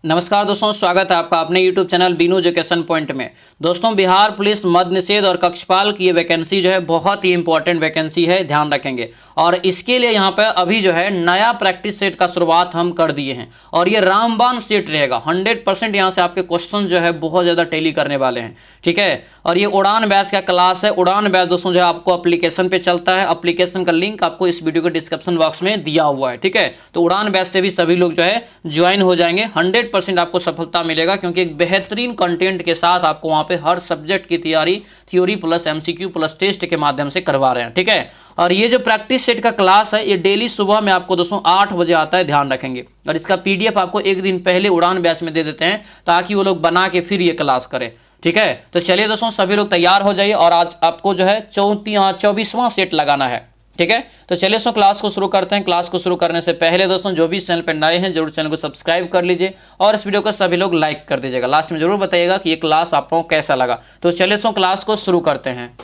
नमस्कार दोस्तों, स्वागत है आपका अपने YouTube channel Binu education point में। दोस्तों, बिहार पुलिस मद्य निषेध और कक्षपाल की ये वैकेंसी जो है बहुत ही इंपॉर्टेंट वैकेंसी है, ध्यान रखेंगे। और इसके लिए यहाँ पे अभी जो है नया प्रैक्टिस सेट का शुरुआत हम कर दिए हैं और ये रामबाण सेट रहेगा। 100% यहाँ से आपके क्वेश्चन जो है बहुत ज़्यादा टैली करने वाले हैं, ठीक है। और ये उड़ान बैच का क्लास है। उड़ान बैच दोस्तों जो है आपको एप्लीकेशन पे चलता है। एप्लीकेशन का लिंक आपको इस वीडियो के डिस्क्रिप्शन बॉक्स में दिया हुआ है, ठीक है। तो उड़ान बैच से भी सभी लोग जो है ज्वाइन हो जाएंगे। 100% आपको सफलता मिलेगा क्योंकि एक बेहतरीन कंटेंट के साथ आपको वहाँ पे हर सब्जेक्ट की तैयारी theory plus MCQ plus test के माध्यम से करवा रहे हैं, ठीक है। और ये जो प्रैक्टिस सेट का क्लास है ये डेली सुबह में आपको दोस्तों 8 बजे आता है, ध्यान रखेंगे। और इसका पीडीएफ आपको एक दिन पहले उड़ान बैच में दे देते हैं ताकि वो लोग बना के फिर ये क्लास करें, ठीक है। तो चलिए दोस्तों, सभी लोग तैयार हो जाइए और आज आपको जो है 24वां सेट लगाना है, ठीक है। तो चलिए दोस्तों क्लास को शुरू करते हैं। क्लास को शुरू करने से पहले दोस्तों जो भी चैनल पर नए हैं जरूर चैनल को सब्सक्राइब कर लीजिए और इस वीडियो को सभी लोग लाइक कर दीजिएगा। लास्ट में जरूर बताइएगा कि ये क्लास आपको कैसा लगा। तो चलिए दोस्तों क्लास को शुरू करते हैं।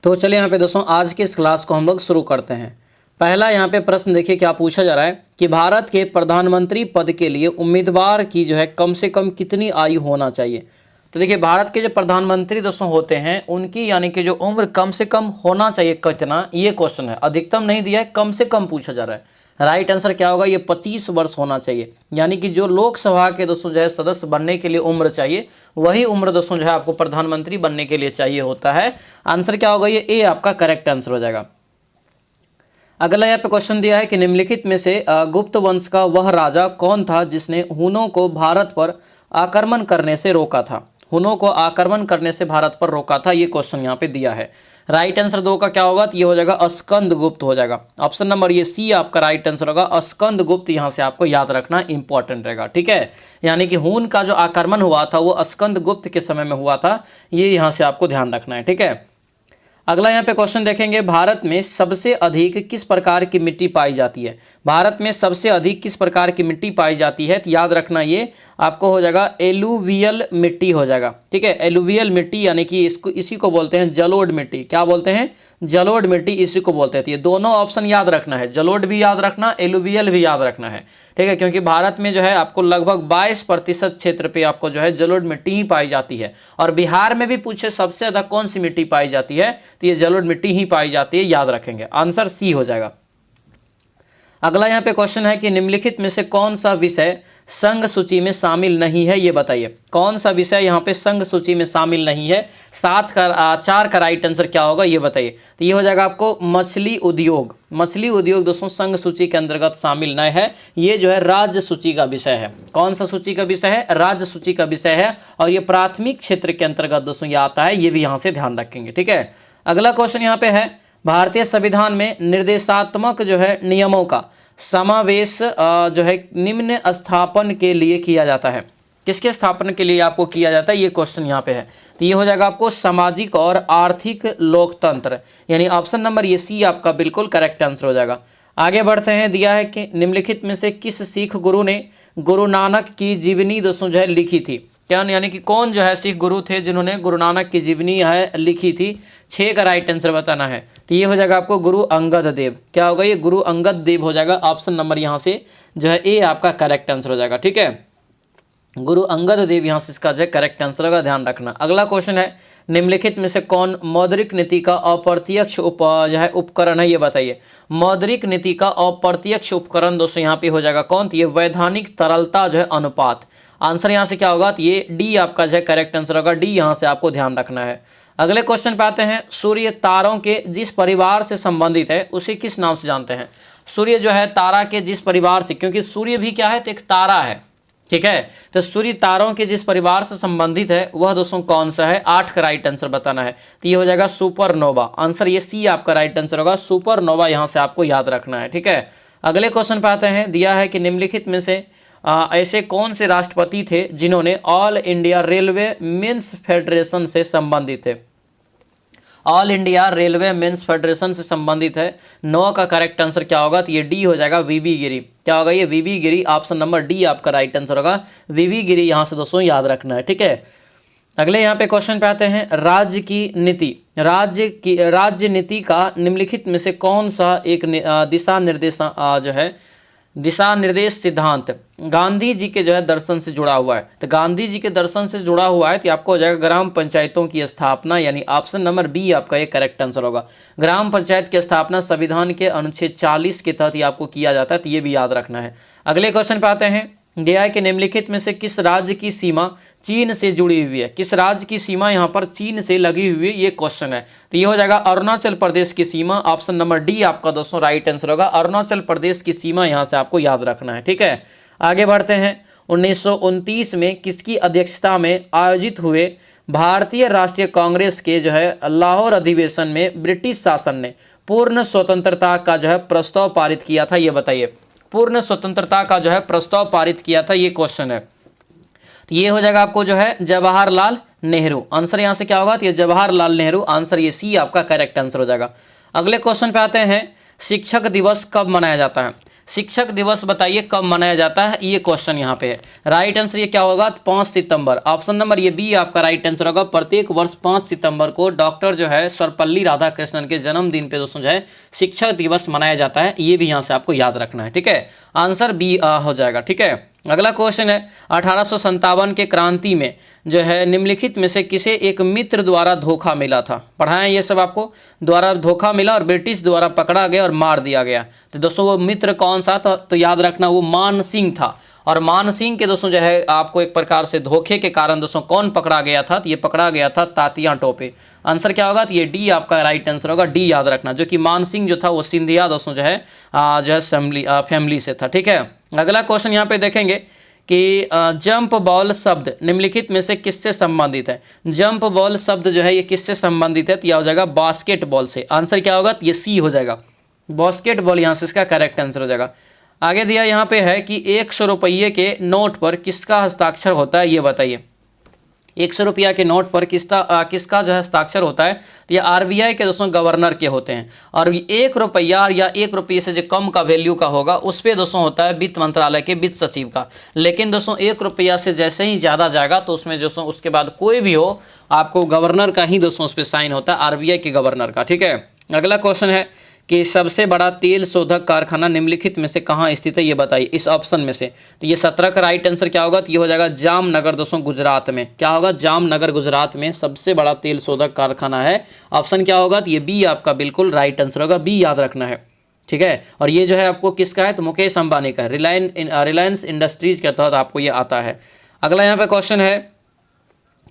तो चलिए यहाँ पे दोस्तों आज की इस क्लास को हम लोग शुरू करते हैं। पहला यहाँ पे प्रश्न देखिए क्या पूछा जा रहा है कि भारत के प्रधानमंत्री पद के लिए उम्मीदवार की जो है कम से कम कितनी आयु होना चाहिए। तो देखिए भारत के जो प्रधानमंत्री दोस्तों होते हैं उनकी यानी कि जो उम्र कम से कम होना चाहिए कितना, ये क्वेश्चन है। अधिकतम नहीं दिया है, कम से कम पूछा जा रहा है। राइट आंसर क्या होगा, ये 25 वर्ष होना चाहिए। यानी कि जो लोकसभा के दोस्तों जो है सदस्य बनने के लिए उम्र चाहिए वही उम्र दोस्तों जो है आपको प्रधानमंत्री बनने के लिए चाहिए होता है। आंसर क्या होगा, ये ए आपका करेक्ट आंसर हो जाएगा। अगला यहाँ पे क्वेश्चन दिया है कि निम्नलिखित में से गुप्त वंश का वह राजा कौन था जिसने हुनों को भारत पर आक्रमण करने से रोका था। हुनों को आक्रमण करने से भारत पर रोका था, ये क्वेश्चन यहाँ पे दिया है। राइट आंसर 2 का क्या होगा, तो ये हो जाएगा स्कंद गुप्त हो जाएगा। ऑप्शन नंबर ये सी आपका राइट आंसर होगा। स्कंद गुप्त यहाँ से आपको याद रखना इंपॉर्टेंट रहेगा, ठीक है। यानी कि हुन का जो आक्रमण हुआ था वो स्कंद गुप्त के समय में हुआ था, ये यहाँ से आपको ध्यान रखना है, ठीक है। अगला यहाँ पे क्वेश्चन देखेंगे, भारत में सबसे अधिक किस प्रकार की मिट्टी पाई जाती है। भारत में सबसे अधिक किस प्रकार की मिट्टी पाई जाती है, तो याद रखना ये आपको हो जाएगा एलुवियल मिट्टी हो जाएगा, ठीक है। एलुवियल मिट्टी यानी कि इसी को बोलते हैं जलोढ़ मिट्टी। क्या बोलते हैं, जलोढ़ मिट्टी इसी को बोलते हैं। तो ये दोनों ऑप्शन याद रखना है, जलोढ़ भी याद रखना, एलुवियल भी याद रखना है, ठीक है। क्योंकि भारत में जो है आपको लगभग 22% क्षेत्र पे आपको जो है जलोढ़ मिट्टी ही पाई जाती है। और बिहार में भी पूछे सबसे ज़्यादा कौन सी मिट्टी पाई जाती है, तो ये जलोढ़ मिट्टी ही पाई जाती है, याद रखेंगे। आंसर सी हो जाएगा। अगला यहाँ पे क्वेश्चन है कि निम्नलिखित में से कौन सा विषय संघ सूची में शामिल नहीं है, ये बताइए। कौन सा विषय यहाँ पे संघ सूची में शामिल नहीं है। 4 का राइट आंसर क्या होगा, ये बताइए। तो ये हो जाएगा आपको मछली उद्योग। मछली उद्योग दोस्तों संघ सूची के अंतर्गत शामिल नहीं है, ये जो है राज्य सूची का विषय है। कौन सा सूची का विषय है, राज्य सूची का विषय है। और ये प्राथमिक क्षेत्र के अंतर्गत दोस्तों ये आता है, ये भी यहाँ से ध्यान रखेंगे, ठीक है। अगला क्वेश्चन यहाँ पे है, भारतीय संविधान में निर्देशात्मक जो है नियमों का समावेश जो है निम्न स्थापन के लिए किया जाता है। किसके स्थापन के लिए आपको किया जाता है, ये क्वेश्चन यहाँ पे है। तो ये हो जाएगा आपको सामाजिक और आर्थिक लोकतंत्र, यानी ऑप्शन नंबर ये सी आपका बिल्कुल करेक्ट आंसर हो जाएगा। आगे बढ़ते हैं, दिया है कि निम्नलिखित में से किस सिख गुरु ने गुरु नानक की जीवनी दोस्तों जो है लिखी थी। क्या यानी कि कौन जो है सिख गुरु थे जिन्होंने गुरु नानक की जीवनी है लिखी थी। 6 का राइट आंसर बताना है। तो ये हो जाएगा आपको गुरु अंगद देव। क्या होगा, ये गुरु अंगद देव हो जाएगा। ऑप्शन नंबर यहाँ से जो है ए आपका करेक्ट आंसर हो जाएगा, ठीक है। गुरु अंगद देव यहाँ से इसका जो है करेक्ट आंसर होगा, ध्यान रखना। अगला क्वेश्चन है, निम्नलिखित में से कौन मौद्रिक नीति का अप्रत्यक्ष जो है उपकरण है, ये बताइए। मौद्रिक नीति का अप्रत्यक्ष उपकरण दोस्तों यहाँ पे हो जाएगा कौन, तो ये वैधानिक तरलता जो है अनुपात। आंसर यहाँ से क्या होगा, तो ये डी आपका जो है करेक्ट आंसर होगा। डी यहाँ से आपको ध्यान रखना है। अगले क्वेश्चन पे आते हैं, सूर्य तारों के जिस परिवार से संबंधित है उसे किस नाम से जानते हैं। सूर्य जो है तारा के जिस परिवार से, क्योंकि सूर्य भी क्या है, तो एक तारा है, ठीक है। तो सूर्य तारों के जिस परिवार से संबंधित है वह दोस्तों कौन सा है। 8 का राइट आंसर बताना है। तो ये हो जाएगा सुपरनोवा। आंसर ये सी आपका राइट आंसर होगा, सुपरनोवा यहाँ से आपको याद रखना है, ठीक है। अगले क्वेश्चन पे आते हैं, दिया है कि निम्नलिखित में से ऐसे कौन से राष्ट्रपति थे जिन्होंने All India Railwaymen's Federation से संबंधित थे। All India Railwaymen's Federation से संबंधित है। 9 का करेक्ट आंसर क्या होगा, तो ये डी हो जाएगा, वीबी गिरी। क्या होगा, ये वीबी गिरी। ऑप्शन नंबर डी आपका राइट आंसर होगा, वीबी गिरी यहाँ से दोस्तों याद रखना है, ठीक है। अगले यहाँ पे क्वेश्चन पे आते हैं, राज्य की नीति। राज्य नीति का निम्नलिखित में से कौन सा एक दिशा निर्देश जो है दिशा निर्देश सिद्धांत गांधी जी के जो है दर्शन से जुड़ा हुआ है। तो गांधी जी के दर्शन से जुड़ा हुआ है तो आपको हो जाएगा ग्राम पंचायतों की स्थापना, यानी ऑप्शन नंबर बी आपका ये करेक्ट आंसर होगा। ग्राम पंचायत की स्थापना संविधान के अनुच्छेद 40 के तहत ये आपको किया जाता है, तो ये भी याद रखना है। अगले क्वेश्चन पे आते हैं, दिया है कि निम्नलिखित में से किस राज्य की सीमा चीन से जुड़ी हुई है। किस राज्य की सीमा यहाँ पर चीन से लगी हुई है, ये क्वेश्चन है। तो ये हो जाएगा अरुणाचल प्रदेश की सीमा। ऑप्शन नंबर डी आपका दोस्तों राइट आंसर होगा। अरुणाचल प्रदेश की सीमा यहाँ से आपको याद रखना है, ठीक है। आगे बढ़ते हैं, 1929 में किसकी अध्यक्षता में आयोजित हुए भारतीय राष्ट्रीय कांग्रेस के जो है लाहौर अधिवेशन में ब्रिटिश शासन ने पूर्ण स्वतंत्रता का जो है प्रस्ताव पारित किया था, ये बताइए। पूर्ण स्वतंत्रता का जो है प्रस्ताव पारित किया था, ये क्वेश्चन है। तो ये हो जाएगा आपको जो है जवाहरलाल नेहरू। आंसर यहाँ से क्या होगा, तो ये जवाहरलाल नेहरू, आंसर ये सी आपका करेक्ट आंसर हो जाएगा। अगले क्वेश्चन पे आते हैं, शिक्षक दिवस कब मनाया जाता है। शिक्षक दिवस बताइए कब मनाया जाता है, ये क्वेश्चन यहाँ पे है। राइट आंसर ये क्या होगा, 5 सितंबर। ऑप्शन नंबर ये बी आपका राइट आंसर होगा। प्रत्येक वर्ष 5 सितंबर को डॉक्टर जो है सर्वपल्ली राधाकृष्णन के जन्मदिन पे दोस्तों जो है शिक्षक दिवस मनाया जाता है, ये भी यहाँ से आपको याद रखना है, ठीक है। आंसर बी हो जाएगा, ठीक है। अगला क्वेश्चन है, 1857 के क्रांति में जो है निम्नलिखित में से किसे एक मित्र द्वारा धोखा मिला था। पढ़ाएं ये सब आपको, द्वारा धोखा मिला और ब्रिटिश द्वारा पकड़ा गया और मार दिया गया। तो दोस्तों वो मित्र कौन सा था, तो याद रखना वो मान सिंह था। और मान सिंह के दोस्तों जो है आपको एक प्रकार से धोखे के कारण दोस्तों कौन पकड़ा गया था, तो ये पकड़ा गया था तात्या टोपे। आंसर क्या होगा, तो ये डी आपका राइट आंसर होगा। डी याद रखना, जो कि मान सिंह जो था वो सिंधिया दोस्तों जो है फैमिली से था, ठीक है। अगला क्वेश्चन यहाँ पे देखेंगे कि जंप बॉल शब्द निम्नलिखित में से किससे संबंधित है। जंप बॉल शब्द जो है ये किससे संबंधित है, तो यह हो जाएगा बास्केटबॉल से। आंसर क्या होगा, तो ये सी हो जाएगा, बास्केटबॉल यहाँ से इसका करेक्ट आंसर हो जाएगा। आगे दिया यहाँ पे है कि 100 रुपये के नोट पर किसका हस्ताक्षर होता है, ये बताइए। 100 रुपया के नोट पर किसका जो है हस्ताक्षर होता है, तो ये आरबीआई के दोस्तों गवर्नर के होते हैं। और 1 रुपया या 1 रुपये से जो कम का वैल्यू का होगा उस पर दोस्तों होता है वित्त मंत्रालय के वित्त सचिव का। लेकिन दोस्तों 1 रुपया से जैसे ही ज़्यादा जाएगा तो उसमें दोस्तों उसके बाद कोई भी हो आपको गवर्नर का ही दोस्तों उस पर साइन होता है, आरबीआई के गवर्नर का, ठीक है। अगला क्वेश्चन है कि सबसे बड़ा तेल शोधक कारखाना निम्नलिखित में से कहाँ स्थित है, ये बताइए इस ऑप्शन में से। तो ये 17 का राइट आंसर क्या होगा, तो ये हो जाएगा जामनगर दोस्तों गुजरात में। क्या होगा, जामनगर गुजरात में सबसे बड़ा तेल शोधक कारखाना है। ऑप्शन क्या होगा, तो ये बी आपका बिल्कुल राइट आंसर होगा, बी याद रखना है, ठीक है। और ये जो है आपको किसका है, तो मुकेश अंबानी का है, रिलायंस इंडस्ट्रीज के तहत आपको ये आता है। अगला यहाँ पे क्वेश्चन है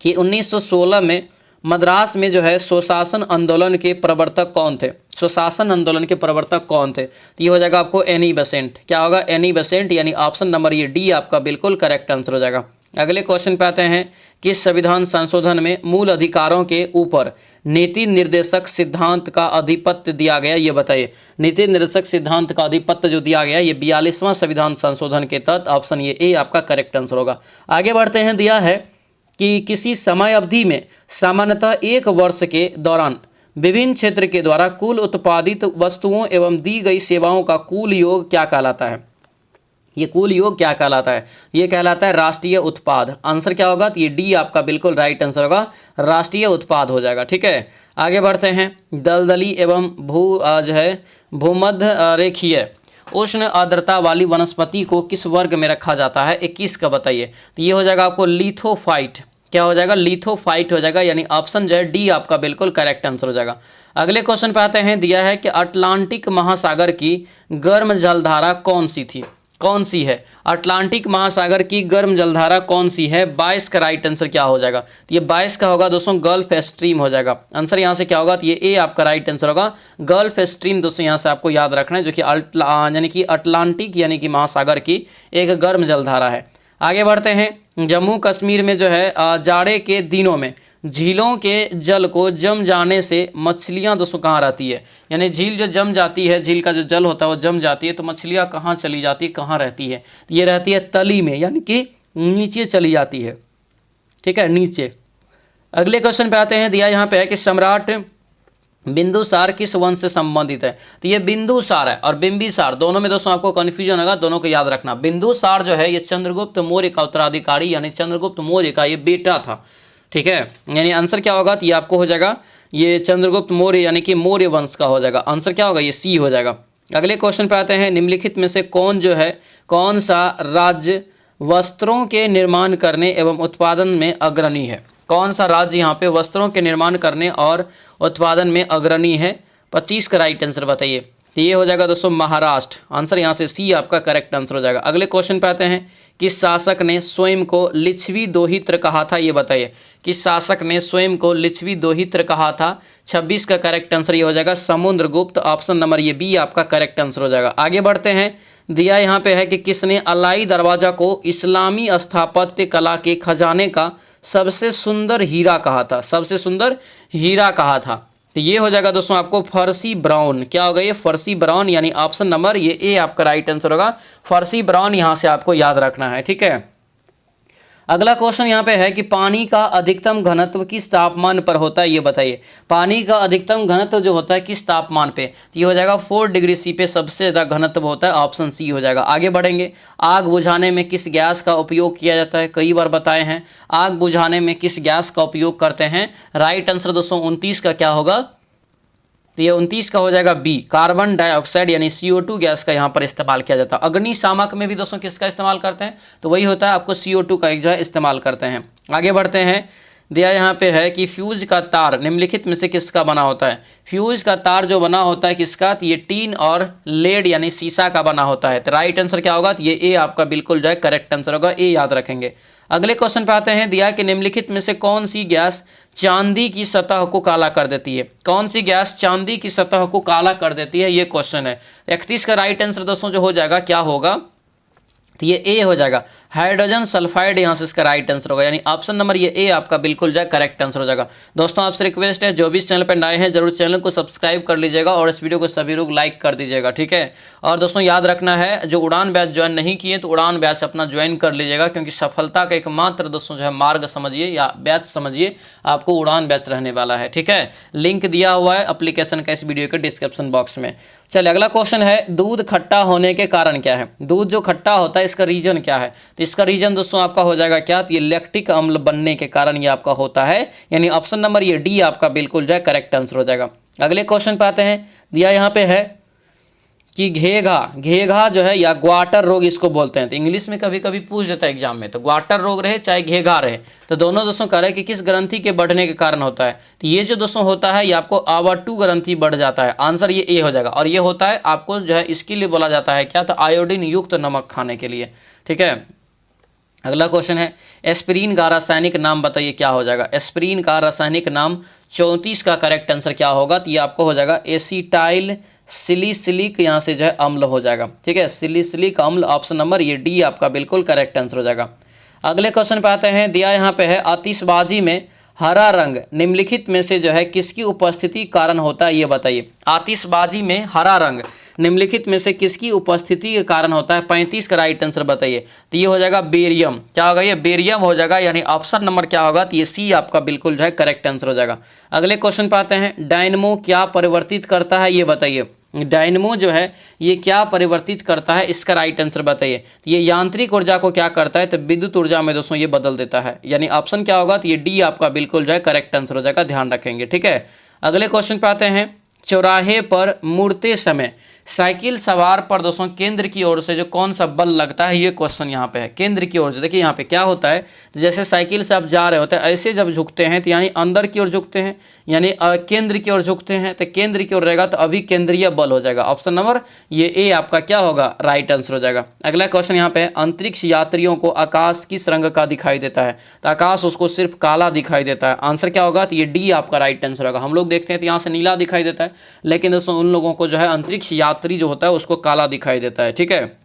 कि 1916 में मद्रास में जो है स्वशासन आंदोलन के प्रवर्तक कौन थे। स्वशासन आंदोलन के प्रवर्तक कौन थे, तो ये हो जाएगा आपको एनी बेसेंट। क्या होगा, एनी बेसेंट, यानी ऑप्शन नंबर ये डी आपका बिल्कुल करेक्ट आंसर हो जाएगा। अगले क्वेश्चन पे आते हैं, किस संविधान संशोधन में मूल अधिकारों के ऊपर नीति निर्देशक सिद्धांत का आधिपत्य दिया गया, ये बताइए। नीति निर्देशक सिद्धांत का आधिपत्य जो दिया गया ये 42वां संविधान संशोधन के तहत, ऑप्शन ये ए आपका करेक्ट आंसर होगा। आगे बढ़ते हैं, दिया है कि किसी समय अवधि में सामान्यतः 1 वर्ष के दौरान विभिन्न क्षेत्र के द्वारा कुल उत्पादित वस्तुओं एवं दी गई सेवाओं का कुल योग क्या कहलाता है। ये कुल योग क्या कहलाता है, ये कहलाता है राष्ट्रीय उत्पाद। आंसर क्या होगा, तो ये डी आपका बिल्कुल राइट आंसर होगा, राष्ट्रीय उत्पाद हो जाएगा, ठीक है। आगे बढ़ते हैं, दलदली एवं जो है भूमध्य रेखीय उष्ण आर्द्रता वाली वनस्पति को किस वर्ग में रखा जाता है, 21 का बताइए। तो ये हो जाएगा आपको लिथोफाइट। क्या हो जाएगा, लिथोफाइट हो जाएगा, यानी ऑप्शन जो है डी आपका बिल्कुल करेक्ट आंसर हो जाएगा। अगले क्वेश्चन पे आते हैं, दिया है कि अटलांटिक महासागर की गर्म जलधारा कौन सी थी, कौन सी है। अटलांटिक महासागर की गर्म जलधारा कौन सी है, 22 का राइट आंसर क्या हो जाएगा, तो ये 22 का होगा दोस्तों गल्फ स्ट्रीम हो जाएगा। आंसर यहाँ से क्या होगा, तो ये ए आपका राइट आंसर होगा, गल्फ स्ट्रीम दोस्तों यहाँ से आपको याद रखना है, जो कि यानी कि अटलांटिक यानी कि महासागर की एक गर्म जलधारा है। आगे बढ़ते हैं, जम्मू कश्मीर में जो है जाड़े के दिनों में झीलों के जल को जम जाने से मछलियां दोस्तों कहाँ रहती है, यानी झील जो जम जाती है, झील का जो जल होता है वो जम जाती है तो मछलियां कहाँ चली जाती है, कहाँ रहती है, ये रहती है तली में, यानी कि नीचे चली जाती है, ठीक है, नीचे। अगले क्वेश्चन पे आते हैं, दिया यहाँ पे है कि सम्राट बिंदुसार किस वंश से संबंधित है, तो ये बिंदुसार है और बिंबिसार दोनों में दोस्तों आपको कंफ्यूजन होगा, दोनों को याद रखना। बिंदुसार जो है ये चंद्रगुप्त मौर्य का उत्तराधिकारी यानी चंद्रगुप्त मौर्य का ये बेटा था, ठीक है। यानी आंसर क्या होगा, तो ये आपको हो जाएगा ये चंद्रगुप्त मौर्य यानी कि मौर्य वंश का हो जाएगा। आंसर क्या होगा, ये सी हो जाएगा। अगले क्वेश्चन पे आते हैं, निम्नलिखित में से कौन सा राज्य वस्त्रों के निर्माण करने एवं उत्पादन में अग्रणी है? कौन सा राज्य यहाँ पे वस्त्रों के निर्माण करने और उत्पादन में अग्रणी है? 25 का राइट आंसर बताइए। तो ये हो जाएगा दोस्तों महाराष्ट्र। आंसर यहाँ से सी आपका करेक्ट आंसर हो जाएगा। अगले क्वेश्चन पे आते हैं, किस शासक ने स्वयं को लिच्छवी दोहित्र कहा था? ये बताइए, किस शासक ने स्वयं को लिच्छवी दोहित्र कहा था? 26 का करेक्ट आंसर ये हो जाएगा समुद्रगुप्त। ऑप्शन नंबर ये बी आपका करेक्ट आंसर हो जाएगा। आगे बढ़ते हैं, दिया यहाँ पे है कि किसने अलाई दरवाजा को इस्लामी स्थापत्य कला के खजाने का सबसे सुंदर हीरा कहा था? सबसे सुंदर हीरा कहा था। तो ये हो जाएगा दोस्तों आपको फर्सी ब्राउन। क्या होगा ये? फर्सी ब्राउन, यानी ऑप्शन नंबर ये ए आपका राइट आंसर होगा। फर्सी ब्राउन यहाँ से आपको याद रखना है, ठीक है। अगला क्वेश्चन यहाँ पे है कि पानी का अधिकतम घनत्व किस तापमान पर होता है? ये बताइए, पानी का अधिकतम घनत्व जो होता है किस तापमान पे? ये हो जाएगा 4 डिग्री सी पे सबसे ज़्यादा घनत्व होता है। ऑप्शन सी हो जाएगा। आगे बढ़ेंगे, आग बुझाने में किस गैस का उपयोग किया जाता है? कई बार बताए हैं, आग बुझाने में किस गैस का उपयोग करते हैं? राइट आंसर दोस्तों 29 का क्या होगा? तो ये 29 का हो जाएगा बी, कार्बन डाइऑक्साइड यानी CO2 गैस का यहाँ पर इस्तेमाल किया जाता है। अग्निशामक में भी दोस्तों किसका इस्तेमाल करते हैं? तो वही होता है आपको CO2 का एक जो है इस्तेमाल करते हैं। आगे बढ़ते हैं, दिया यहाँ पे है कि फ्यूज का तार निम्नलिखित में से किसका बना होता है? फ्यूज का तार जो बना होता है किसका? तो ये टीन और लेड यानी शीशा का बना होता है। तो राइट आंसर क्या होगा? तो ये ए आपका बिल्कुल जो है करेक्ट आंसर होगा, ए याद रखेंगे। अगले क्वेश्चन पे आते हैं, दिया कि निम्नलिखित में से कौन सी गैस चांदी की सतह को काला कर देती है? कौन सी गैस चांदी की सतह को काला कर देती है? ये क्वेश्चन है। 31 का राइट आंसर दोस्तों जो हो जाएगा क्या होगा? तो ये ए हो जाएगा, हाइड्रोजन सल्फाइड यहाँ से इसका राइट आंसर होगा, यानी ऑप्शन नंबर ये ए आपका बिल्कुल जो है करेक्ट आंसर हो जाएगा। दोस्तों आपसे रिक्वेस्ट है, जो भी इस चैनल पर नए हैं जरूर चैनल को सब्सक्राइब कर लीजिएगा और इस वीडियो को सभी लोग लाइक कर दीजिएगा, ठीक है। और दोस्तों याद रखना है, जो उड़ान बैच ज्वाइन नहीं किए तो उड़ान बैच अपना ज्वाइन कर लीजिएगा, क्योंकि सफलता का एकमात्र दोस्तों जो है मार्ग समझिए या बैच समझिए, आपको उड़ान बैच रहने वाला है, ठीक है। लिंक दिया हुआ है एप्लीकेशन का इस वीडियो के डिस्क्रिप्शन बॉक्स में। चलिए अगला क्वेश्चन है, दूध खट्टा होने के कारण क्या है? दूध जो खट्टा होता है इसका रीजन क्या है? तो इसका रीजन दोस्तों आपका हो जाएगा क्या? तो ये लैक्टिक अम्ल बनने के कारण ये आपका होता है, यानी ऑप्शन नंबर ये डी आपका बिल्कुल जो है करेक्ट आंसर हो जाएगा। अगले क्वेश्चन पे आते हैं, दिया यहाँ पे है कि घेघा जो है या ग्वाटर रोग इसको बोलते हैं। तो इंग्लिश में कभी कभी पूछ देता है एग्जाम में, तो ग्वाटर रोग रहे चाहे घेघा रहे, तो दोनों दोस्तों कह रहे हैं कि किस ग्रंथि के बढ़ने के कारण होता है? तो ये जो दोस्तों होता है ये आपको आवर्तु ग्रंथि बढ़ जाता है। आंसर ये ए हो जाएगा। और ये होता है आपको जो है इसके लिए बोला जाता है क्या? तो आयोडीन युक्त नमक खाने के लिए, ठीक है। अगला क्वेश्चन है, एस्पिरिन का रासायनिक नाम बताइए, क्या हो जाएगा? एस्पिरिन का रासायनिक नाम 34 का करेक्ट आंसर क्या होगा? तो ये आपको हो जाएगा एसिटाइल सिलिसिलिक यहाँ से जो है अम्ल हो जाएगा, ठीक है। सिलिसिलिक अम्ल, ऑप्शन नंबर ये डी आपका बिल्कुल करेक्ट आंसर हो जाएगा। अगले क्वेश्चन पे आते हैं, दिया यहाँ पे है आतिशबाजी में हरा रंग निम्नलिखित में से जो है किसकी उपस्थिति कारण होता है? ये बताइए, आतिशबाजी में हरा रंग निम्नलिखित में से किसकी उपस्थिति के कारण होता है? 35 का राइट आंसर बताइए। तो ये हो जाएगा बेरियम। क्या होगा? ये बेरियम हो जाएगा, यानी ऑप्शन नंबर क्या होगा? तो ये सी आपका बिल्कुल जो है करेक्ट आंसर हो जाएगा। अगले क्वेश्चन पे आते हैं, डायनमो क्या परिवर्तित करता है? ये बताइए, डायनमो जो है ये क्या परिवर्तित करता है? इसका राइट आंसर बताइए। ये यांत्रिक ऊर्जा को क्या करता है? तो विद्युत ऊर्जा में दोस्तों ये बदल देता है, यानी ऑप्शन क्या होगा? तो ये डी आपका बिल्कुल जो है करेक्ट आंसर हो जाएगा, ध्यान रखेंगे, ठीक है। अगले क्वेश्चन पे आते हैं, चौराहे पर मुड़ते समय साइकिल सवार पर दोस्तों केंद्र की ओर से जो कौन सा बल लगता है? ये क्वेश्चन यहाँ पे है, केंद्र की ओर से। देखिए यहाँ पे क्या होता है, तो जैसे साइकिल से आप जा रहे होते हैं, ऐसे जब झुकते हैं तो यानी अंदर की ओर झुकते हैं, यानी केंद्र की ओर झुकते हैं, तो केंद्र की ओर रहेगा तो अभी केंद्रीय बल हो जाएगा। ऑप्शन नंबर ये ए आपका क्या होगा? राइट आंसर हो जाएगा। अगला क्वेश्चन यहाँ पे, अंतरिक्ष यात्रियों को आकाश किस रंग का दिखाई देता है? तो आकाश उसको सिर्फ काला दिखाई देता है। आंसर क्या होगा? तो ये डी आपका राइट आंसर होगा। हम लोग देखते हैं तो यहाँ से नीला दिखाई देता है, लेकिन दोस्तों उन लोगों को जो है अंतरिक्ष यात्री जो होता है उसको काला दिखाई देता है, ठीक है।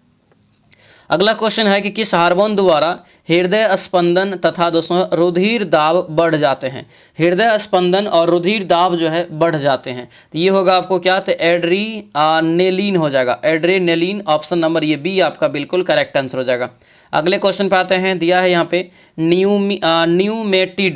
अगला क्वेश्चन है कि किस हार्मोन द्वारा हृदय स्पंदन तथा दोस्तों रुधिर दाब बढ़ जाते हैं? हृदय स्पंदन और रुधिर दाब जो है बढ़ जाते हैं, तो ये होगा आपको क्या? तो एड्रीनेलिन हो जाएगा, एड्रेनेलिन। ऑप्शन नंबर ये बी आपका बिल्कुल करेक्ट आंसर हो जाएगा। अगले क्वेश्चन पे आते हैं, दिया है यहाँ पे न्यूमेटिक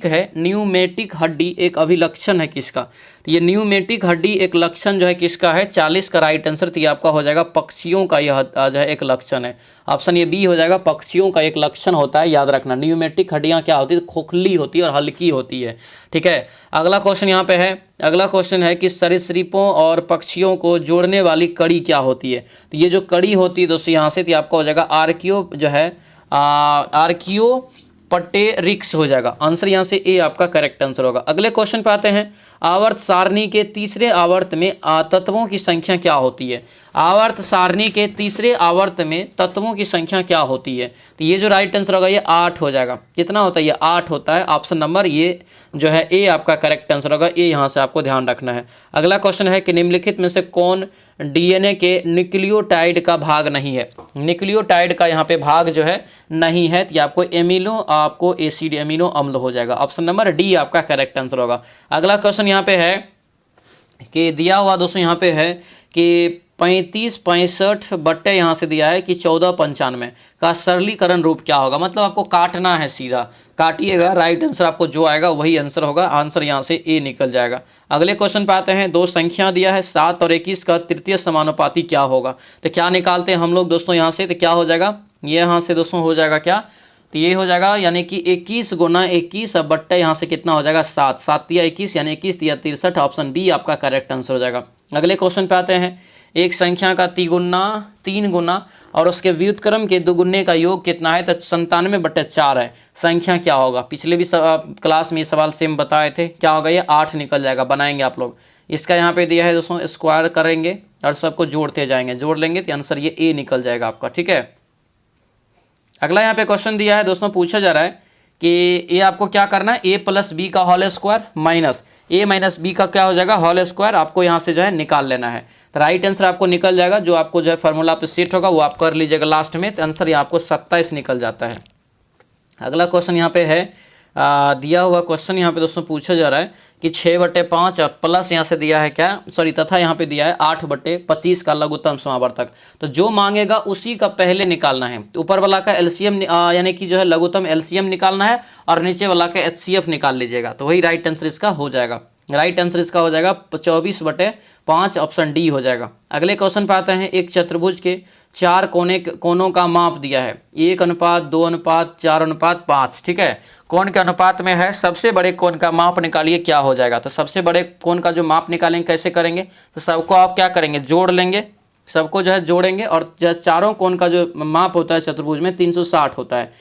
है, न्यूमेटिक हड्डी एक अभिलक्षण है किसका? तो ये न्यूमेटिक हड्डी एक लक्षण जो है किसका है? 40 का राइट आंसर तो ये आपका हो जाएगा पक्षियों का, यह जो है एक लक्षण है। ऑप्शन ये बी हो जाएगा, पक्षियों का एक लक्षण होता है, याद रखना। न्यूमेटिक हड्डियाँ क्या होती है? खोखली होती है और हल्की होती है, ठीक है। अगला क्वेश्चन यहाँ पे है, अगला क्वेश्चन है कि सरीसृपों और पक्षियों को जोड़ने वाली कड़ी क्या होती है। तो ये जो कड़ी होती है दोस्तों यहाँ से, तो आपका हो जाएगा आर्कियो जो है आर्कियो पटेरिक्स हो जाएगा। आंसर यहाँ से ए आपका करेक्ट आंसर होगा। अगले क्वेश्चन पे आते हैं, आवर्त सारणी के तीसरे आवर्त में तत्वों की संख्या क्या होती है। आवर्त सारणी के तीसरे आवर्त में तत्वों की संख्या क्या होती है। तो ये जो राइट आंसर होगा ये 8 हो जाएगा। कितना होता है, ये 8 होता है। ऑप्शन नंबर ये जो है ए आपका करेक्ट आंसर होगा। ए यहाँ से आपको ध्यान रखना है। अगला क्वेश्चन है कि निम्नलिखित में से कौन डीएनए के न्यूक्लियोटाइड का भाग नहीं है। न्यूक्लियोटाइड का यहाँ पे भाग जो है नहीं है, तो आपको एसिड एमिनो अम्ल हो जाएगा। ऑप्शन नंबर डी आपका करेक्ट आंसर होगा। अगला क्वेश्चन यहाँ पे है कि दिया हुआ दोस्तों यहाँ पे है कि 35 बट्टे यहाँ से दिया है कि 1495 का सरलीकरण रूप क्या होगा। मतलब आपको काटना है, सीधा काटिएगा, राइट आंसर आपको जो आएगा वही आंसर होगा। आंसर यहाँ से ए निकल जाएगा। अगले क्वेश्चन पे आते हैं, दो संख्या दिया है 7 और 21 का तृतीय समानुपाती क्या होगा। तो क्या निकालते हैं हम लोग दोस्तों यहाँ से, तो क्या हो जाएगा, ये यहाँ से दोस्तों हो जाएगा क्या, तो ये हो जाएगा यानी कि 21 गुना 21 बट्टे यहाँ से कितना हो जाएगा 7, 7 दिया 21 यानी 21 दिया 63। ऑप्शन बी आपका करेक्ट आंसर हो जाएगा। अगले क्वेश्चन पे आते हैं, एक संख्या का 3 गुना और उसके व्युत्क्रम के दुगुने का योग कितना है। तो 97/4 है। संख्या क्या होगा, पिछले भी क्लास में ये सवाल सेम बताए थे। क्या होगा, ये 8 निकल जाएगा। बनाएंगे आप लोग, इसका यहाँ पे दिया है दोस्तों, स्क्वायर करेंगे और सबको जोड़ते जाएंगे, जोड़ लेंगे तो आंसर ये ए निकल जाएगा आपका। ठीक है, अगला यहाँ पे क्वेश्चन दिया है दोस्तों, पूछा जा रहा है कि ये आपको क्या करना है, a + b का whole square minus a - b का क्या हो जाएगा होल स्क्वायर, आपको यहाँ से जो है निकाल लेना है। तो राइट आंसर आपको निकल जाएगा, जो आपको जो है फार्मूला पे सेट होगा वो आप कर लीजिएगा लास्ट में। तो आंसर यहाँ आपको 27 निकल जाता है। अगला क्वेश्चन यहाँ पे है, दिया हुआ क्वेश्चन यहाँ पे दोस्तों पूछा जा रहा है कि 6/5 प्लस यहाँ से दिया है क्या, सॉरी तथा यहाँ पे दिया है 8/25 का लघुत्तम समावर्तक। तो जो मांगेगा उसी का पहले निकालना है। ऊपर वाला का एलसीएम यानी कि जो है लघुत्तम एलसीएम निकालना है और नीचे वाला का एचसीएफ निकाल लीजिएगा, तो वही राइट आंसर इसका हो जाएगा। राइट आंसर इसका हो जाएगा 24/5, ऑप्शन डी हो जाएगा। अगले क्वेश्चन पे आते हैं, एक चतुर्भुज के 4 कोनों का माप दिया है 1:2:4:5। ठीक है, कोण के अनुपात में है। सबसे बड़े कोण का माप निकालिए, क्या हो जाएगा। तो सबसे बड़े कोण का जो माप निकालेंगे कैसे करेंगे, तो सबको आप क्या करेंगे, जोड़ लेंगे, सबको जो है जोड़ेंगे और जो चारों कोण का जो माप होता है चतुर्भुज में 360 होता है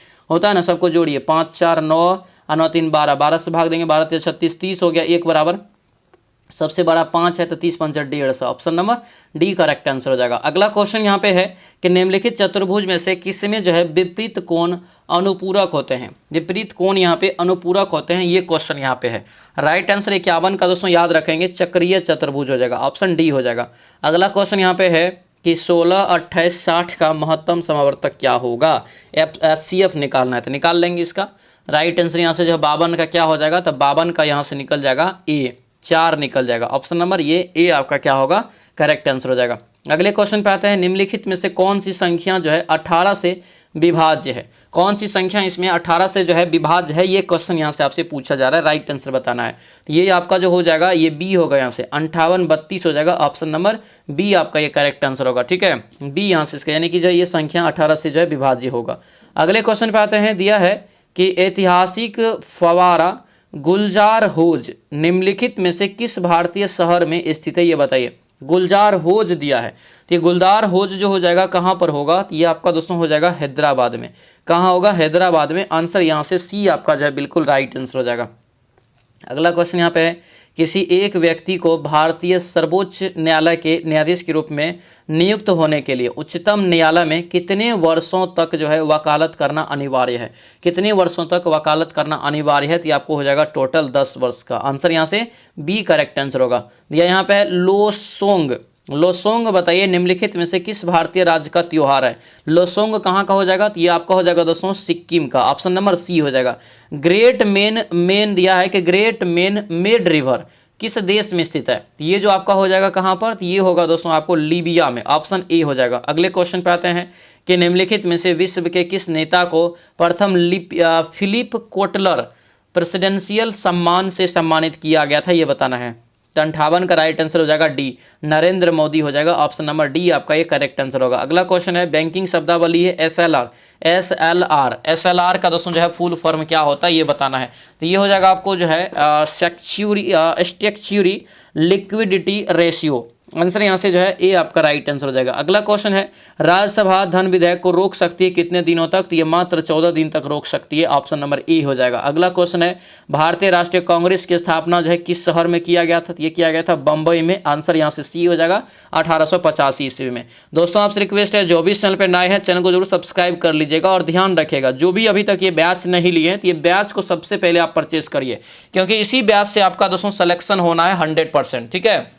ना। सबको जोड़िए, 5 4 9 9 3 12, 12 से भाग देंगे, 12 3 36, 30 हो गया, 1 बराबर। सबसे बड़ा 5 है तो 30 5 150। Option number D correct answer हो जाएगा। अगला क्वेश्चन यहाँ पे है कि निम्नलिखित चतुर्भुज में से किसमें जो है विपरीत कोण अनुपूरक होते हैं। विपरीत कोण यहाँ पे अनुपूरक होते हैं, ये क्वेश्चन यहाँ पे है। राइट आंसर 51 का दोस्तों याद रखेंगे, चक्रीय चतुर्भुज हो जाएगा। ऑप्शन डी हो जाएगा। अगला क्वेश्चन यहाँ पे है कि 16 28 60 का महत्तम समावर्तक क्या होगा। एचसीएफ निकालना है तो निकाल लेंगे इसका। राइट आंसर यहाँ से जो 52 का क्या हो जाएगा, तो 52 का यहाँ से निकल जाएगा ए, 4 निकल जाएगा। ऑप्शन नंबर ये ए आपका क्या होगा, करेक्ट आंसर हो जाएगा। अगले क्वेश्चन पे आते हैं, निम्नलिखित में से कौन सी संख्या जो है 18 से विभाज्य है। कौन सी संख्या इसमें 18 से जो है विभाज्य है, ये क्वेश्चन यहाँ से आपसे पूछा जा रहा है। राइट आंसर बताना है। तो ये आपका जो हो जाएगा ये बी होगा, यहाँ से 58 32 हो जाएगा। ऑप्शन नंबर बी आपका ये करेक्ट आंसर होगा। ठीक है, बी यहाँ से इसका यानी कि जो ये संख्या 18 से जो है विभाज्य होगा। अगले क्वेश्चन पे आते हैं, दिया है कि ऐतिहासिक फवारा गुलजार होज निम्नलिखित में से किस भारतीय शहर में स्थित है, ये बताइए। गुलजार होज दिया है, तो ये गुलजार होज जो हो जाएगा कहाँ पर होगा, तो ये आपका दोस्तों हो जाएगा हैदराबाद में। कहाँ होगा, हैदराबाद में। आंसर यहाँ से सी आपका जो है बिल्कुल राइट आंसर हो जाएगा। अगला क्वेश्चन यहाँ पे है, किसी एक व्यक्ति को भारतीय सर्वोच्च न्यायालय के न्यायाधीश के रूप में नियुक्त होने के लिए उच्चतम न्यायालय में कितने वर्षों तक जो है वकालत करना अनिवार्य है। कितने वर्षों तक वकालत करना अनिवार्य है, तो आपको हो जाएगा टोटल 10 वर्ष का। आंसर यहाँ से बी करेक्ट आंसर होगा। दिया यहाँ पे है लोसोंग। लोसोंग बताइए निम्नलिखित में से किस भारतीय राज्य का त्योहार है। लोसोंग कहाँ का हो जाएगा, तो ये आपका हो जाएगा दोस्तों सिक्किम का। ऑप्शन नंबर सी हो जाएगा। ग्रेट मेन दिया है कि ग्रेट मेड रिवर किस देश में स्थित है, तो ये जो आपका हो जाएगा कहाँ पर, तो ये होगा दोस्तों आपको लीबिया में। ऑप्शन ए हो जाएगा। अगले क्वेश्चन पे आते हैं कि निम्नलिखित में से विश्व के किस नेता को प्रथम फिलिप कोटलर प्रेसिडेंशियल सम्मान से सम्मानित किया गया था, ये बताना है। तो 58 का राइट आंसर हो जाएगा डी, नरेंद्र मोदी हो जाएगा। ऑप्शन नंबर डी आपका ये करेक्ट आंसर होगा। अगला क्वेश्चन है बैंकिंग शब्दावली है एसएलआर। एसएलआर का दोस्तों जो है फुल फॉर्म क्या होता है ये बताना है। तो ये हो जाएगा आपको जो है स्टैट्यूटरी लिक्विडिटी रेशियो। आंसर यहाँ से जो है ए आपका राइट आंसर हो जाएगा। अगला क्वेश्चन है राज्यसभा धन विधेयक को रोक सकती है कितने दिनों तक? तो ये मात्र 14 दिन तक रोक सकती है। ऑप्शन नंबर ए हो जाएगा। अगला क्वेश्चन है भारतीय राष्ट्रीय कांग्रेस की स्थापना जो है किस शहर में किया गया था? तो ये किया गया था बंबई में। आंसर यहाँ से सी हो जाएगा 1885 ईस्वी में। दोस्तों आपसे रिक्वेस्ट है जो भी चैनल पर नए हैं चैनल को जरूर सब्सक्राइब कर लीजिएगा और ध्यान रखिएगा जो भी अभी तक ये बैच नहीं लिए हैं तो ये बैच को सबसे पहले आप परचेज करिए, क्योंकि इसी बैच से आपका दोस्तों सिलेक्शन होना है 100%। ठीक है,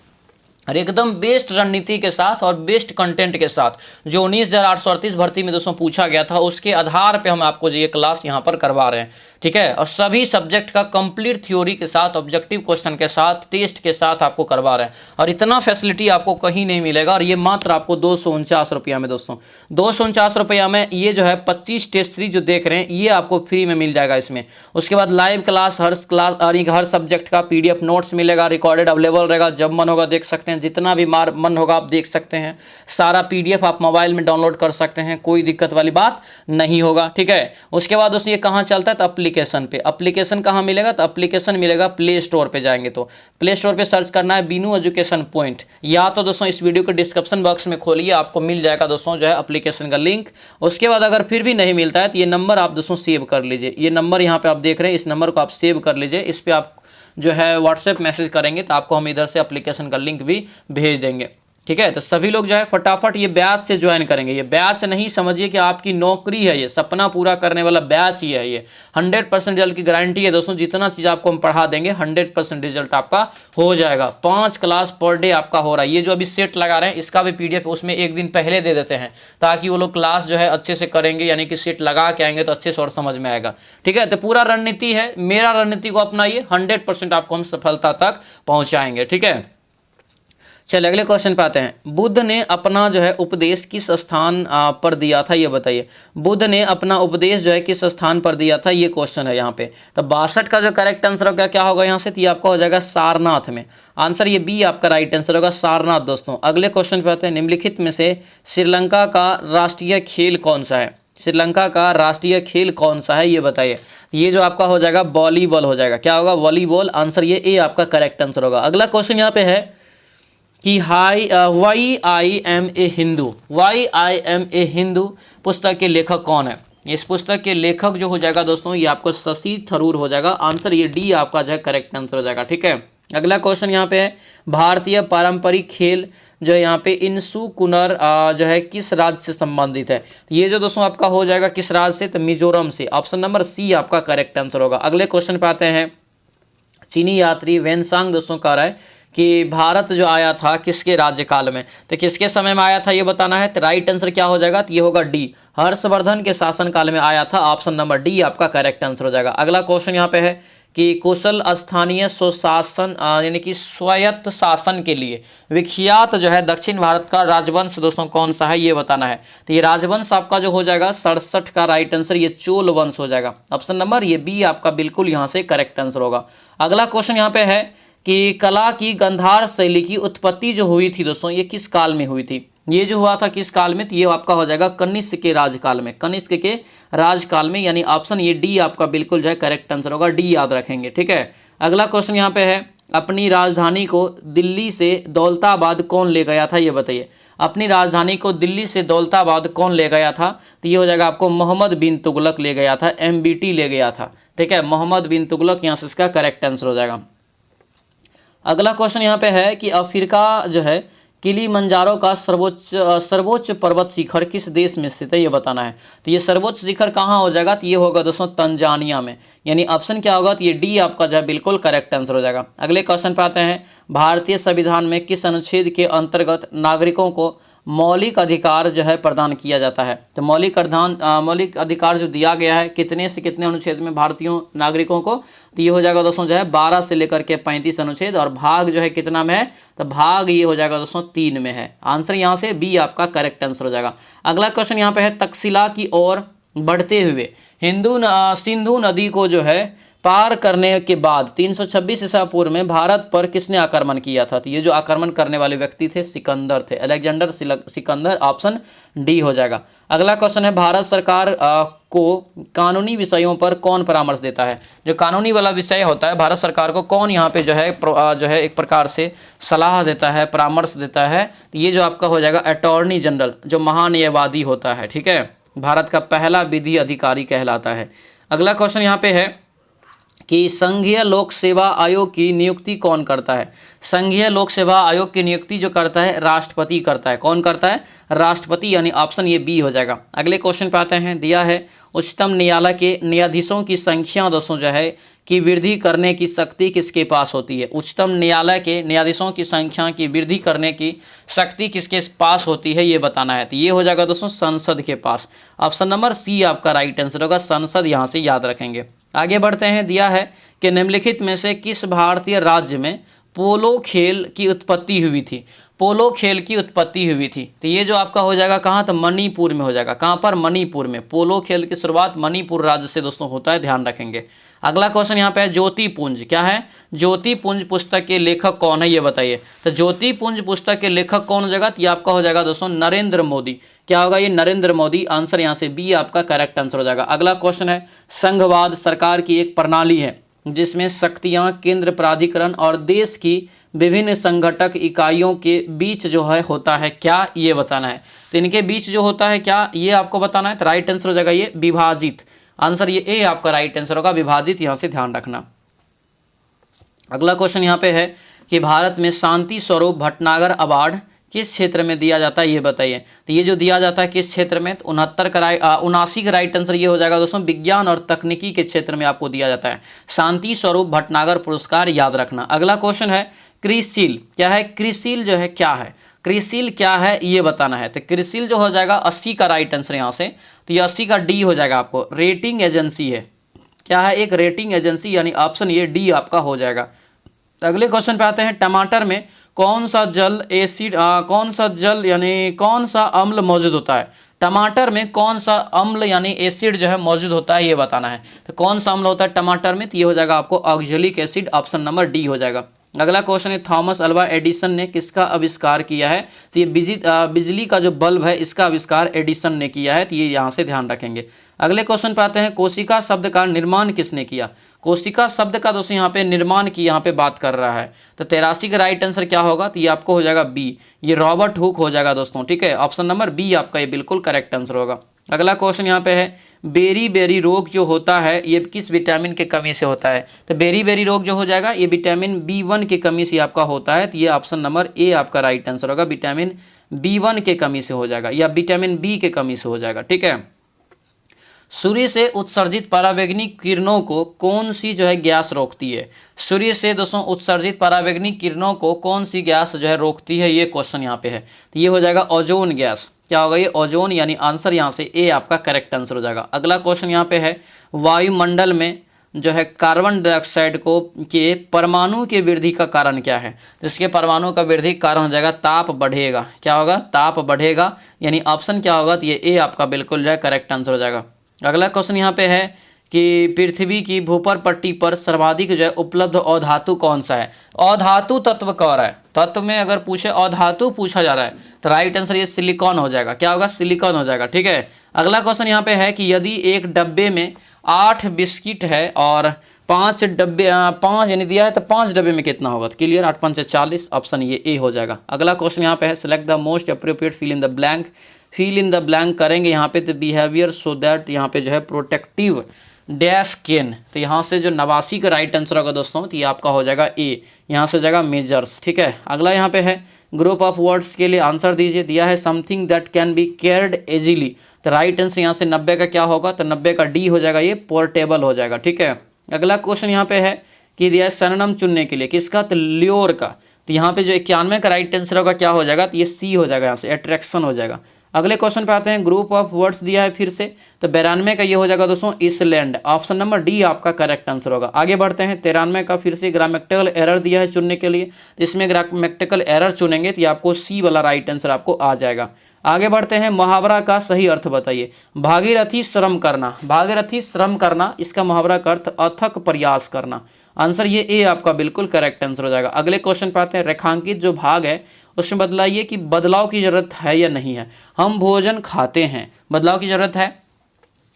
और एकदम बेस्ट रणनीति के साथ और बेस्ट कंटेंट के साथ जो 19,838 भर्ती में दोस्तों पूछा गया था उसके आधार पे हम आपको ये क्लास यहाँ पर करवा रहे हैं। ठीक है, और सभी सब्जेक्ट का कंप्लीट थ्योरी के साथ ऑब्जेक्टिव क्वेश्चन के साथ टेस्ट के साथ आपको करवा रहे हैं, और इतना फैसिलिटी आपको कहीं नहीं मिलेगा। और ये मात्र आपको 249 रुपया में दोस्तों 249 रुपया में ये जो है 25 टेस्ट सीरीज जो देख रहे हैं ये आपको फ्री में मिल जाएगा इसमें। उसके बाद लाइव क्लास हर सब्जेक्ट का PDF नोट्स मिलेगा, रिकॉर्डेड अवेलेबल रहेगा, जब मन होगा देख सकते हैं, जितना भी मन होगा आप देख सकते हैं। सारा PDF आप मोबाइल में डाउनलोड कर सकते हैं, कोई दिक्कत वाली बात नहीं होगा। ठीक है, उसके बाद दोस्तों ये कहाँ चलता है? तो एप्लीकेशन पे। एप्लीकेशन कहाँ मिलेगा? तो एप्लीकेशन मिलेगा प्ले स्टोर पे जाएंगे तो प्ले स्टोर पे सर्च करना है बीनू एजुकेशन पॉइंट, या तो दोस्तों इस वीडियो के डिस्क्रिप्शन बॉक्स में खोलिए आपको मिल जाएगा दोस्तों जो है एप्लीकेशन का लिंक। उसके बाद अगर फिर भी नहीं मिलता है तो ये नंबर आप दोस्तों सेव कर लीजिए। ये नंबर यहाँ पे आप देख रहे हैं, इस नंबर को आप सेव कर लीजिए। इस पर आप जो है व्हाट्सएप मैसेज करेंगे तो आपको हम इधर से एप्लीकेशन का लिंक भी भेज देंगे। ठीक है, तो सभी लोग जो है फटाफट ये बैच से ज्वाइन करेंगे। ये बैच नहीं समझिए कि आपकी नौकरी है, ये सपना पूरा करने वाला बैच ही है। ये 100% रिजल्ट की गारंटी है दोस्तों। जितना चीज़ आपको हम पढ़ा देंगे 100% रिजल्ट आपका हो जाएगा। 5 क्लास पर डे आपका हो रहा है। ये जो अभी सेट लगा रहे हैं इसका भी PDF उसमें एक दिन पहले दे देते हैं ताकि वो लोग क्लास जो है अच्छे से करेंगे, यानी कि सेट लगा के आएंगे तो अच्छे से और समझ में आएगा। ठीक है, तो पूरा रणनीति है, मेरा रणनीति को अपनाइए, 100% आपको हम सफलता तक पहुँचाएंगे। ठीक है, चलिए अगले क्वेश्चन पे आते हैं। बुद्ध ने अपना जो है उपदेश किस स्थान पर दिया था ये बताइए। बुद्ध ने अपना उपदेश जो है किस स्थान पर दिया था ये क्वेश्चन है यहाँ पे। तो 62 का जो करेक्ट आंसर होगा क्या होगा यहाँ से? तो ये आपका हो जाएगा सारनाथ में। आंसर ये बी आपका राइट आंसर होगा, सारनाथ। दोस्तों अगले क्वेश्चन पे आते हैं। निम्नलिखित में से श्रीलंका का राष्ट्रीय खेल कौन सा है? श्रीलंका का राष्ट्रीय खेल कौन सा है ये बताइए। ये जो आपका हो जाएगा वॉलीबॉल हो जाएगा। क्या होगा? वॉलीबॉल। आंसर ये ए आपका करेक्ट आंसर होगा। अगला क्वेश्चन यहाँ पे है कि Why I Am a Hindu पुस्तक के लेखक कौन है? इस पुस्तक के लेखक जो हो जाएगा दोस्तों ये आपको शशि थरूर हो जाएगा। आंसर ये डी आपका जो है करेक्ट आंसर हो जाएगा। ठीक है, अगला क्वेश्चन यहाँ पे है भारतीय पारंपरिक खेल जो है यहाँ पे इंसु कुनर जो है किस राज्य से संबंधित है? ये जो दोस्तों आपका हो जाएगा किस राज्य से? तो मिजोरम से। ऑप्शन नंबर सी आपका करेक्ट आंसर होगा। अगले क्वेश्चन पे आते हैं। चीनी यात्री वेनसांग दोस्तों कह रहा है कि भारत जो आया था किसके राज्यकाल में? तो किसके समय में आया था ये बताना है। तो राइट आंसर क्या हो जाएगा? तो ये होगा डी, हर्षवर्धन के शासनकाल में आया था। ऑप्शन नंबर डी आपका करेक्ट आंसर हो जाएगा। अगला क्वेश्चन यहाँ पे है कि कुशल स्थानीय स्वशासन यानी कि स्वायत्त शासन के लिए विख्यात जो है दक्षिण भारत का राजवंश दोस्तों कौन सा है ये बताना है। तो ये राजवंश आपका जो हो जाएगा 67 का राइट आंसर ये चोल वंश हो जाएगा। ऑप्शन नंबर ये बी आपका बिल्कुल यहाँ से करेक्ट आंसर होगा। अगला क्वेश्चन यहाँ पे है कि कला की गांधार शैली की उत्पत्ति जो हुई थी दोस्तों ये किस काल में हुई थी? ये जो हुआ था किस काल में? तो ये आपका हो जाएगा कनिष्क के राजकाल में। कनिष्क के राजकाल में, यानी ऑप्शन ये डी आपका बिल्कुल जो है करेक्ट आंसर होगा। डी याद रखेंगे। ठीक है, अगला क्वेश्चन यहाँ पे है अपनी राजधानी को दिल्ली से दौलताबाद कौन ले गया था ये बताइए। अपनी राजधानी को दिल्ली से दौलताबाद कौन ले गया था? तो ये हो जाएगा आपको मोहम्मद बिन तुगलक ले गया था, MBT ले गया था। ठीक है, मोहम्मद बिन तुगलक यहाँ से इसका करेक्ट आंसर हो जाएगा। अगला क्वेश्चन यहाँ पे है कि अफ्रीका जो है किलिमंजारो का सर्वोच्च पर्वत शिखर किस देश में स्थित है ये बताना है। तो ये सर्वोच्च शिखर कहाँ हो जाएगा? तो ये होगा दोस्तों तंजानिया में। यानी ऑप्शन क्या होगा? तो ये डी आपका जो है बिल्कुल करेक्ट आंसर हो जाएगा। अगले क्वेश्चन पे आते हैं। भारतीय संविधान में किस अनुच्छेद के अंतर्गत नागरिकों को मौलिक अधिकार जो है प्रदान किया जाता है? तो मौलिक अधिकार जो दिया गया है कितने से कितने अनुच्छेद में भारतीयों नागरिकों को? तो ये हो जाएगा दोस्तों जो है 12 से लेकर के 35 अनुच्छेद, और भाग जो है कितना में है? तो भाग ये हो जाएगा दोस्तों 3 में है। आंसर यहाँ से बी आपका करेक्ट आंसर हो जाएगा। अगला क्वेश्चन यहाँ पे है तक्षशिला की ओर बढ़ते हुए सिंधु नदी को जो है पार करने के बाद 326 ईसा पूर्व में भारत पर किसने आक्रमण किया था? तो ये जो आक्रमण करने वाले व्यक्ति थे सिकंदर थे, अलेक्जेंडर सिकंदर, ऑप्शन डी हो जाएगा। अगला क्वेश्चन है भारत सरकार को कानूनी विषयों पर कौन परामर्श देता है? जो कानूनी वाला विषय होता है भारत सरकार को कौन यहाँ पे जो है एक प्रकार से सलाह देता है, परामर्श देता है? तो ये जो आपका हो जाएगा अटॉर्नी जनरल, जो महान्यायवादी होता है, ठीक है, भारत का पहला विधि अधिकारी कहलाता है। अगला क्वेश्चन यहाँ पे है कि संघीय लोक सेवा आयोग की नियुक्ति कौन करता है? संघीय लोक सेवा आयोग की नियुक्ति जो करता है राष्ट्रपति करता है। कौन करता है? राष्ट्रपति, यानी ऑप्शन ये बी हो जाएगा। अगले क्वेश्चन पे आते हैं, दिया है उच्चतम न्यायालय के न्यायाधीशों की संख्या दोस्तों जो है की वृद्धि करने की शक्ति किसके पास होती है? उच्चतम न्यायालय के न्यायाधीशों की संख्या की वृद्धि करने की शक्ति किसके पास होती है, ये बताना है। तो ये हो जाएगा दोस्तों संसद के पास। ऑप्शन नंबर सी आपका राइट आंसर होगा, संसद, यहाँ से याद रखेंगे। आगे बढ़ते हैं, दिया है कि निम्नलिखित में से किस भारतीय राज्य में पोलो खेल की उत्पत्ति हुई थी? पोलो खेल की उत्पत्ति हुई थी, तो ये जो आपका हो जाएगा कहाँ? तो मणिपुर में हो जाएगा। कहाँ पर? मणिपुर में। पोलो खेल की शुरुआत मणिपुर राज्य से दोस्तों होता है, ध्यान रखेंगे। अगला क्वेश्चन यहाँ पे है ज्योतिपुंज, क्या है? ज्योतिपुंज पुस्तक के लेखक कौन है, ये बताइए। तो ज्योतिपुंज पुस्तक के लेखक कौन हो जाएगा? तो ये आपका हो जाएगा दोस्तों नरेंद्र मोदी। क्या होगा? ये नरेंद्र मोदी, आंसर यहाँ से बी आपका करेक्ट आंसर हो जाएगा। अगला क्वेश्चन है संघवाद सरकार की एक प्रणाली है जिसमें शक्तियाँ, केंद्र, प्राधिकरण और देश की विभिन्न संगठक इकाइयों के बीच जो है होता है क्या, ये बताना है। तो इनके बीच जो होता है क्या, ये आपको बताना है। तो राइट आंसर हो जाएगा ये विभाजित, आंसर ये ए आपका राइट आंसर होगा, विभाजित, यहाँ से ध्यान रखना। अगला क्वेश्चन यहाँ पे है कि भारत में शांति स्वरूप भटनागर अवार्ड किस क्षेत्र में दिया जाता है, ये बताइए। तो ये जो दिया जाता है किस क्षेत्र में? तो 79 का राइट आंसर ये हो जाएगा दोस्तों, विज्ञान और तकनीकी के क्षेत्र में आपको दिया जाता है शांति स्वरूप भटनागर पुरस्कार, याद रखना। अगला क्वेश्चन है क्रिसिल, क्या है? क्रिसिल जो है क्या है? क्रिसिल क्या है ये बताना है। तो क्रिसिल जो हो जाएगा 80 का राइट आंसर यहाँ से, तो ये 80 का डी हो जाएगा। आपको रेटिंग एजेंसी है, क्या है? एक रेटिंग एजेंसी, यानी ऑप्शन ये डी आपका हो जाएगा। अगले क्वेश्चन पे आते हैं, टमाटर में कौन सा जल एसिड कौन सा जल यानी कौन सा अम्ल मौजूद होता है? टमाटर में कौन सा अम्ल यानी एसिड जो है मौजूद होता है, ये बताना है। तो कौन सा अम्ल होता है टमाटर में? तो ये हो जाएगा आपको oxalic acid, option number D हो जाएगा। अगला क्वेश्चन है थॉमस अल्वा एडिसन ने किसका आविष्कार किया है? तो ये बिजली का जो बल्ब है इसका आविष्कार एडिसन ने किया है, तो ये यहाँ से ध्यान रखेंगे। अगले क्वेश्चन पे आते हैं, कोशिका शब्द का निर्माण किसने किया? कोशिका शब्द का दोस्तों यहाँ पे निर्माण की यहाँ पे बात कर रहा है। तो 83 का राइट आंसर क्या होगा? तो ये आपको हो जाएगा बी, ये रॉबर्ट हुक हो जाएगा दोस्तों, ठीक है, ऑप्शन नंबर बी आपका ये बिल्कुल करेक्ट आंसर होगा। अगला क्वेश्चन यहाँ पे है बेरी बेरी रोग जो होता है ये किस विटामिन के कमी से होता है? तो बेरी बेरी रोग जो हो जाएगा ये विटामिन B1 की कमी से आपका होता है, तो ये ऑप्शन नंबर ए आपका राइट आंसर होगा, विटामिन B1 के कमी से हो जाएगा या विटामिन बी के कमी से हो जाएगा, ठीक है। सूर्य से उत्सर्जित परावैंगनिक किरणों को कौन सी जो है गैस रोकती है? सूर्य से दोस्तों उत्सर्जित परावैंगनिक किरणों को कौन सी गैस जो है रोकती है, ये क्वेश्चन यहाँ पे है। तो ये हो जाएगा ओजोन गैस, क्या होगा ये? ओजोन, यानी आंसर यहाँ से ए आपका करेक्ट आंसर हो जाएगा। अगला क्वेश्चन यहाँ पे है वायुमंडल में जो है कार्बन डाइऑक्साइड को के परमाणु के वृद्धि का कारण क्या है? तो इसके परमाणु का वृद्धि कारण हो जाएगा ताप बढ़ेगा, क्या होगा? ताप बढ़ेगा, यानी ऑप्शन क्या होगा? तो ये ए आपका बिल्कुल जो है करेक्ट आंसर हो जाएगा। अगला क्वेश्चन यहाँ पे है कि पृथ्वी की भूपर पट्टी पर सर्वाधिक जो है उपलब्ध अधातु कौन सा है? अधातु तत्व कौन है? तत्व में अगर पूछे अधातु पूछा जा रहा है तो राइट आंसर ये सिलिकॉन हो जाएगा, क्या होगा? सिलिकॉन हो जाएगा, ठीक है। अगला क्वेश्चन यहाँ पे है कि यदि एक डब्बे में 8 बिस्किट है और 5 डब्बे 5 यानी दिया है तो 5 डब्बे में कितना होगा? तो क्लियर, 8 5 40, ऑप्शन ये ए हो जाएगा। अगला क्वेश्चन यहाँ पे है select the most appropriate fill in the blank, fill in the blank करेंगे यहाँ पे तो बिहेवियर सो दैट यहाँ पे जो है प्रोटेक्टिव डैश कैन, तो यहाँ से जो 89 का राइट आंसर होगा दोस्तों तो ये आपका हो जाएगा ए, यहाँ से हो जाएगा मेजर्स, ठीक है। अगला यहाँ पे है ग्रुप ऑफ वर्ड्स के लिए आंसर दीजिए, दिया है something that can be Caird easily, तो राइट आंसर यहाँ से 90 का क्या होगा? तो 90 का डी हो जाएगा, ये पोर्टेबल हो जाएगा, ठीक है। अगला क्वेश्चन यहाँ पे है कि दिया है सिनोनिम चुनने के लिए किसका? तो ल्योर का, तो यहाँ पे जो 91 का राइट आंसर होगा क्या हो जाएगा? तो ये सी हो जाएगा, यहाँ से अट्रैक्शन हो जाएगा। अगले क्वेश्चन पे आते हैं ग्रुप ऑफ वर्ड्स दिया है फिर से, तो 92 का ये हो जाएगा दोस्तों इसलैंड, ऑप्शन नंबर डी आपका करेक्ट आंसर होगा। आगे बढ़ते हैं 93 का फिर से ग्रामेटिकल एरर दिया है चुनने के लिए, इसमें ग्रामेटिकल एरर चुनेंगे तो ये आपको सी वाला राइट आंसर आपको आ जाएगा। आगे बढ़ते हैं, मुहावरा का सही अर्थ बताइए। भागीरथी श्रम करना, भागीरथी श्रम करना, इसका मुहावरा का अर्थ अथक प्रयास करना। आंसर ये ए आपका बिल्कुल करेक्ट आंसर हो जाएगा। अगले क्वेश्चन पे आते हैं, रेखांकित जो भाग है उसमें बदलाइए कि बदलाव की जरूरत है या नहीं है। हम भोजन खाते हैं, बदलाव की जरूरत है,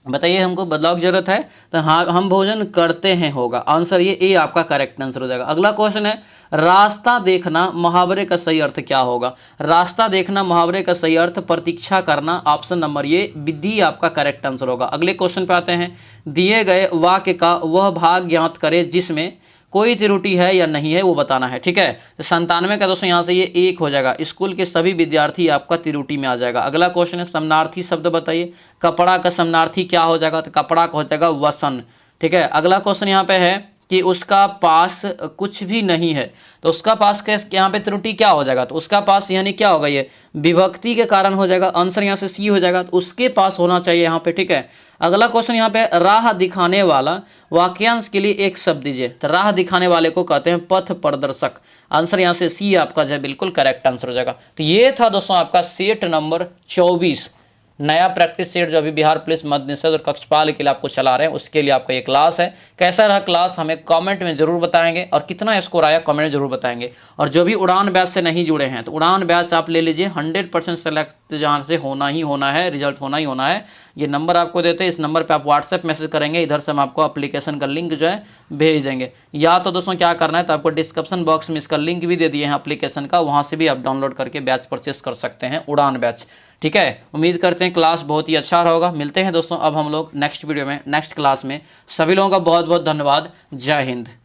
बताइए हमको बदलाव की जरूरत है, तो हाँ हम भोजन करते हैं होगा। आंसर ये ए आपका करेक्ट आंसर हो जाएगा। अगला क्वेश्चन है, रास्ता देखना मुहावरे का सही अर्थ क्या होगा। रास्ता देखना मुहावरे का सही अर्थ प्रतीक्षा करना, ऑप्शन नंबर ये डी आपका करेक्ट आंसर होगा। अगले क्वेश्चन पे आते हैं, दिए गए वाक्य का वह भाग ज्ञात करें जिसमें कोई त्रुटि है या नहीं है वो बताना है। ठीक है, तो 97 का दोस्तों यहाँ से ये 1 हो जाएगा। स्कूल के सभी विद्यार्थी आपका त्रुटि में आ जाएगा। अगला क्वेश्चन है, समानार्थी शब्द बताइए। कपड़ा का समानार्थी क्या हो जाएगा, तो कपड़ा का हो जाएगा वसन। ठीक है, अगला क्वेश्चन यहाँ पे है कि उसका पास कुछ भी नहीं है, तो उसका पास के यहाँ पे त्रुटि क्या हो जाएगा, तो उसका पास यानी क्या होगा, ये विभक्ति के कारण हो जाएगा। आंसर यहाँ से सी हो जाएगा, तो उसके पास होना चाहिए यहाँ पे। ठीक है, अगला क्वेश्चन यहाँ पे, राह दिखाने वाला, वाक्यांश के लिए एक शब्द दीजिए। तो राह दिखाने वाले को कहते हैं पथ प्रदर्शक। आंसर यहाँ से सी आपका जो है बिल्कुल करेक्ट आंसर हो जाएगा। तो ये था दोस्तों आपका सेट नंबर 24, नया प्रैक्टिस सेट जो अभी बिहार पुलिस मद्य निषेध और कक्षपाल के लिए आपको चला रहे हैं, उसके लिए आपका ये क्लास है। कैसा रहा क्लास हमें कमेंट में जरूर बताएंगे, और कितना स्कोर आया कमेंट में जरूर बताएंगे। और जो भी उड़ान बैच से नहीं जुड़े हैं तो उड़ान बैच आप ले लीजिए, 100% सेलेक्ट जहाँ से होना ही होना है, रिजल्ट होना ही होना है। ये नंबर आपको देते हैं, इस नंबर पे आप व्हाट्सएप मैसेज करेंगे, इधर से हम आपको एप्लीकेशन का लिंक जो है भेज देंगे। या तो दोस्तों क्या करना है, तो आपको डिस्क्रिप्शन बॉक्स में इसका लिंक भी दे दिए हैं एप्लीकेशन का, वहाँ से भी आप डाउनलोड करके बैच परचेस कर सकते हैं, उड़ान बैच। ठीक है, उम्मीद करते हैं क्लास बहुत ही अच्छा रहा होगा। मिलते हैं दोस्तों अब हम लोग नेक्स्ट वीडियो में, नेक्स्ट क्लास में। सभी लोगों का बहुत बहुत धन्यवाद। जय हिंद।